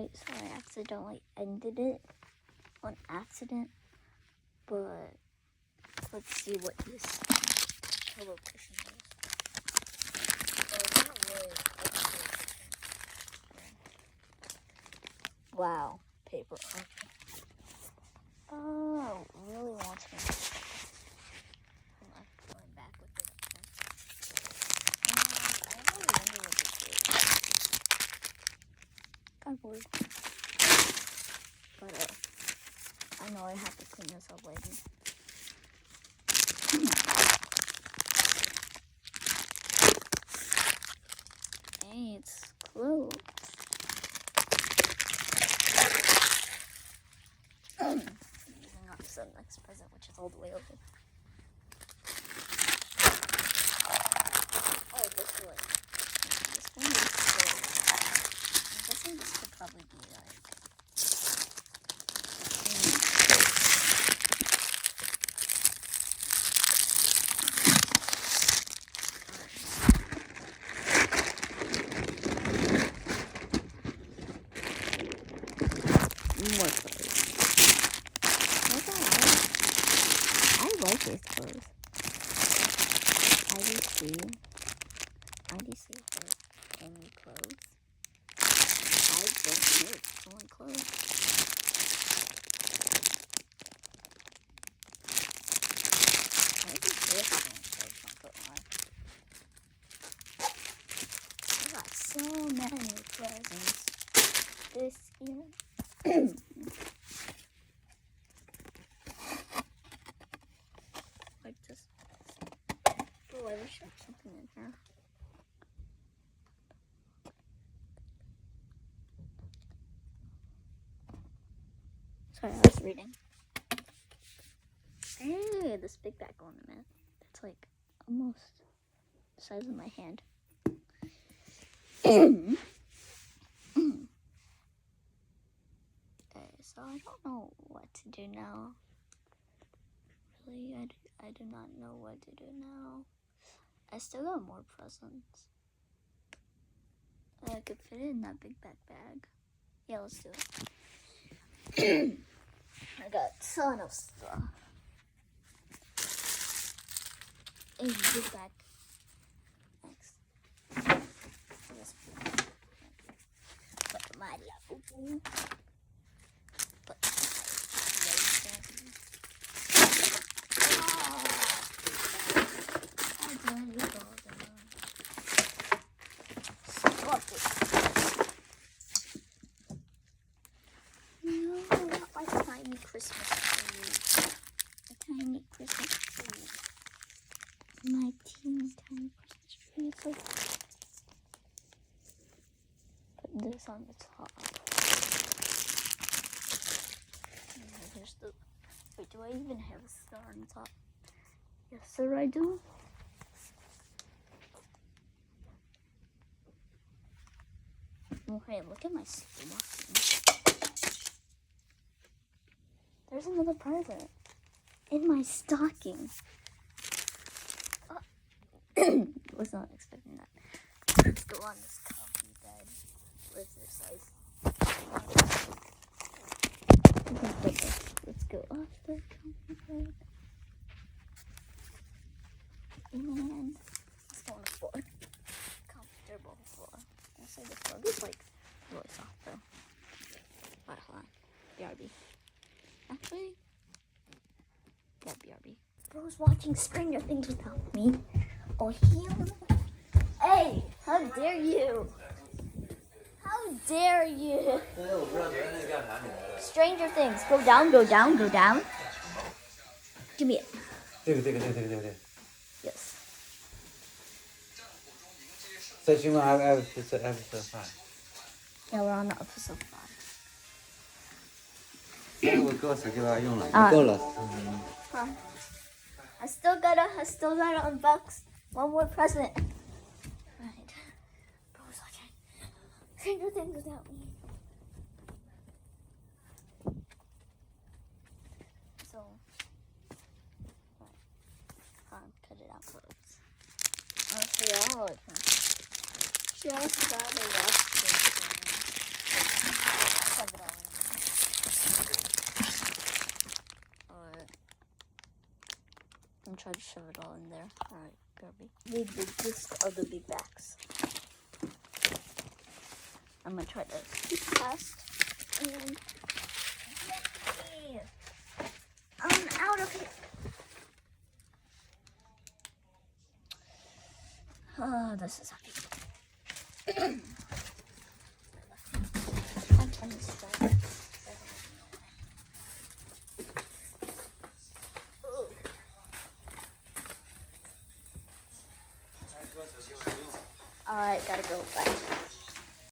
So I accidentally ended it on accident, but let's see what this pillow cushion is. Oh, it's not really a pillow cushion. Wow, paper. Okay. Oh, really wants me. I'm not going back with it. I really wonder what this is. Cardboard. But I know I have to clean this up later. Hey, it's closed. Moving on to the next present, which is all the way over. Oh, this one. This one is so. I'm guessing this could probably be like. More clothes. I like these clothes. IDC for any clothes. I don't know. It's only clothes. I just wish I put on. I got so many presents this year. Like this. Oh, I wish I had something in here. Sorry, I was reading. Hey, this big bag ornament. It's like almost the size of my hand. Okay, so I don't know what to do now. Really, I do not know what to do now. I still got more presents. I could fit it in that big bag. Yeah, let's do it. I got a ton of stuff. A big bag. Next. This put my logo. Put my Stop it. No, not my tiny Christmas tree. A tiny Christmas tree. My teeny tiny Christmas tree. So put this on the top. Here's the. Wait, do I even have a star on the top? Yes, sir, I do. Oh, hey, look at my stocking. There's another present in my stocking. Was not expecting that. Let's go on this comfy bed. Where's this ice? Let's go off the comfy bed. And let's go on the floor. Comfortable floor. I say the floor is like really soft though. Alright, hold on. BRB. Actually, yeah, BRB. Bro's watching Stranger Things without me. Oh, hey, how dare you? How dare you? Stranger Things. Go down, go down, go down. Give me it. Yes. 在新闻 episode 5. Yeah, we're on the episode 5. 我哥手机把它用了，够了。I still gotta unbox one more present. Right. Bro's watching Stranger Things without me. So, right. Cut it out close. Honestly, just gotta watch this thing. try to shove it all in there. Alright, Barbie. The biggest of the big bags. I'm gonna try to keep fast. And I'm out of here. Oh, this is heavy. I'm trying to strike. Alright, gotta go back.